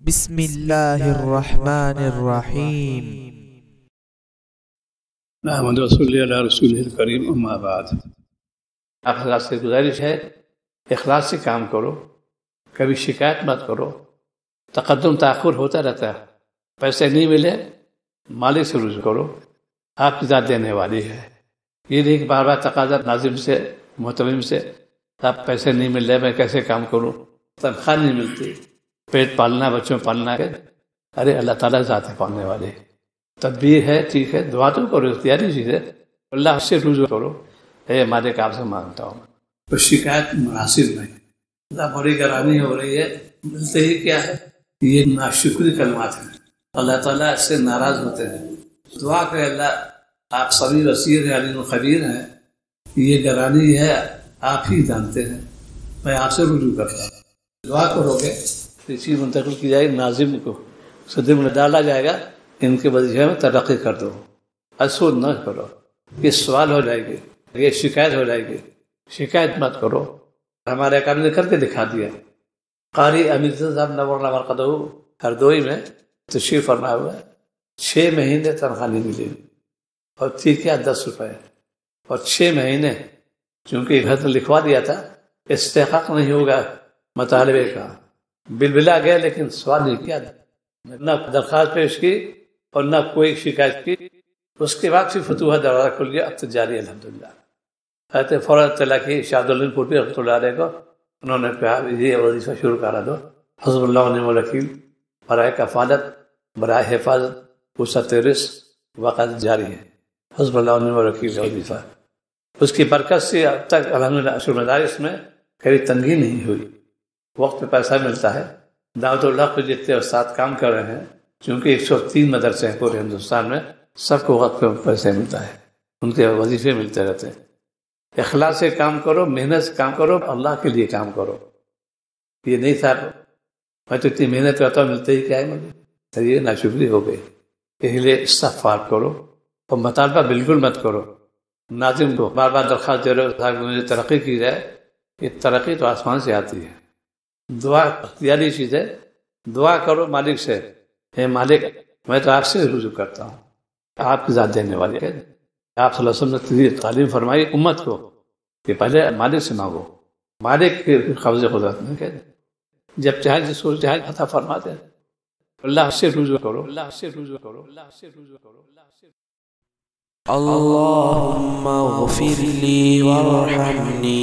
بسم اللہ الرحمن الرحیم۔ محمد صلی اللہ رسول الکریم، اما بعد۔ آپ حضرات سے گزارش ہے، اخلاص سے کام کرو، کبھی شکایت مت کرو۔ تقدم تاخر ہوتا رہتا ہے، پیسے نہیں ملے مالک سے رجوع کرو، آپ کی ذات دینے والی ہے۔ یہ نہیں کہ بار بار تقاضا ناظم سے محتمم سے، آپ پیسے نہیں مل رہے، میں کیسے کام کروں، تنخواہ نہیں ملتی، پیٹ پالنا، بچوں پالنا ہے۔ ارے اللہ تعالیٰ ذات ہے پالنے والے، تدبیر ہے، ٹھیک ہے، دعا تو کرو، اختیاری چیز ہے، اللہ سے رجوع کرو، اے مالک آپ سے مانگتا ہوں۔ تو شکایت مناسب نہیں، اللہ بڑی گرانی ہو رہی ہے، ملتے ہی کیا ہے، یہ ناشکری کلمات ہیں، اللہ تعالیٰ اس سے ناراض ہوتے ہیں۔ دعا کہ اللہ آپ سمیع بصیر ہیں، علیم خبیر ہیں، یہ گرانی ہے آپ ہی جانتے ہیں، میں آپ سے رجوع کرتا ہوں۔ دعا کرو گے یہ چیز منتقل کی جائے گی ناظم کو، صدر میں ڈالا جائے گا، ان کے وظیفے میں ترقی کر دو، اسود نہ کرو، یہ سوال ہو جائے گی، یہ شکایت ہو جائے گی، شکایت مت کرو۔ ہمارے کام نے کر کے دکھا دیا۔ قاری امیر صاحب نور اللہ مرقدہ ہردوئی میں تشریف فرمایا ہوا ہے، 6 مہینے تنخواہ نہیں ملی اور تھی کیا 10 روپے، اور 6 مہینے چونکہ گھر لکھوا دیا تھا، استحقاق نہیں ہوگا مطالبے کا، بلبلا گیا لیکن سوال نہیں کیا، نہ درخواست پیش کی اور نہ کوئی شکایت کی۔ اس کے بعد پھر فتوحہ دروازہ کھل گیا، اب تو جاری الحمدللہ۔ حضرت فوراً اطلاع کی شاہد الدین پورپی رحمۃ اللہ علیہ کو، انہوں نے کہا یہ وظیفہ شروع کرا دو، حسب اللہ ونعم الوکیل، برائے کفالت، برائے حفاظت، وسعت رزق وقت جاری ہے، حسب اللہ ونعم الوکیل کا وظیفہ۔ اس کی برکت سے اب تک الحمدللہ عشر مدارس میں کبھی تنگی نہیں ہوئی، وقت پہ پیسہ ملتا ہے۔ دعوت اللہ کو جتنے استاد کام کر رہے ہیں، چونکہ 103 مدرسے ہیں پورے ہندوستان میں، سب کو وقت پہ پیسے ملتا ہے، ان کے وظیفے ملتے رہتے ہیں۔ اخلاص سے کام کرو، محنت سے کام کرو، اللہ کے لیے کام کرو۔ یہ نہیں تھا میں تو اتنی محنت کرتا ہوں ملتے ہی کیا ہے مجھے، یہ ناشکری ہو گئی۔ اس لیے استغفار کرو اور مطالبہ بالکل مت کرو۔ ناظم کو بار بار درخواست دے رہے ہو تاکہ مجھے ترقی کی جائے، یہ ترقی تو آسمان سے آتی ہے۔ دعا اختیاری چیز ہے، دعا کرو مالک سے، اے مالک میں تو آپ سے رجوع کرتا ہوں، آپ کی ذات دینے والی ہے۔ آپ صلی اللہ علیہ وسلم نے تعلیم فرمائی امت کو کہ پہلے مالک سے مانگو، مالک کے قبضے قدرت میں کہتے جب چاہے جس کو چاہے عطا فرماتے ہیں۔ اللہ سے رجوع کرو، اللہ سے رجوع کرو، اللہ سے رجوع کرو، اللہ سے اللہم اغفر لی وارحمنی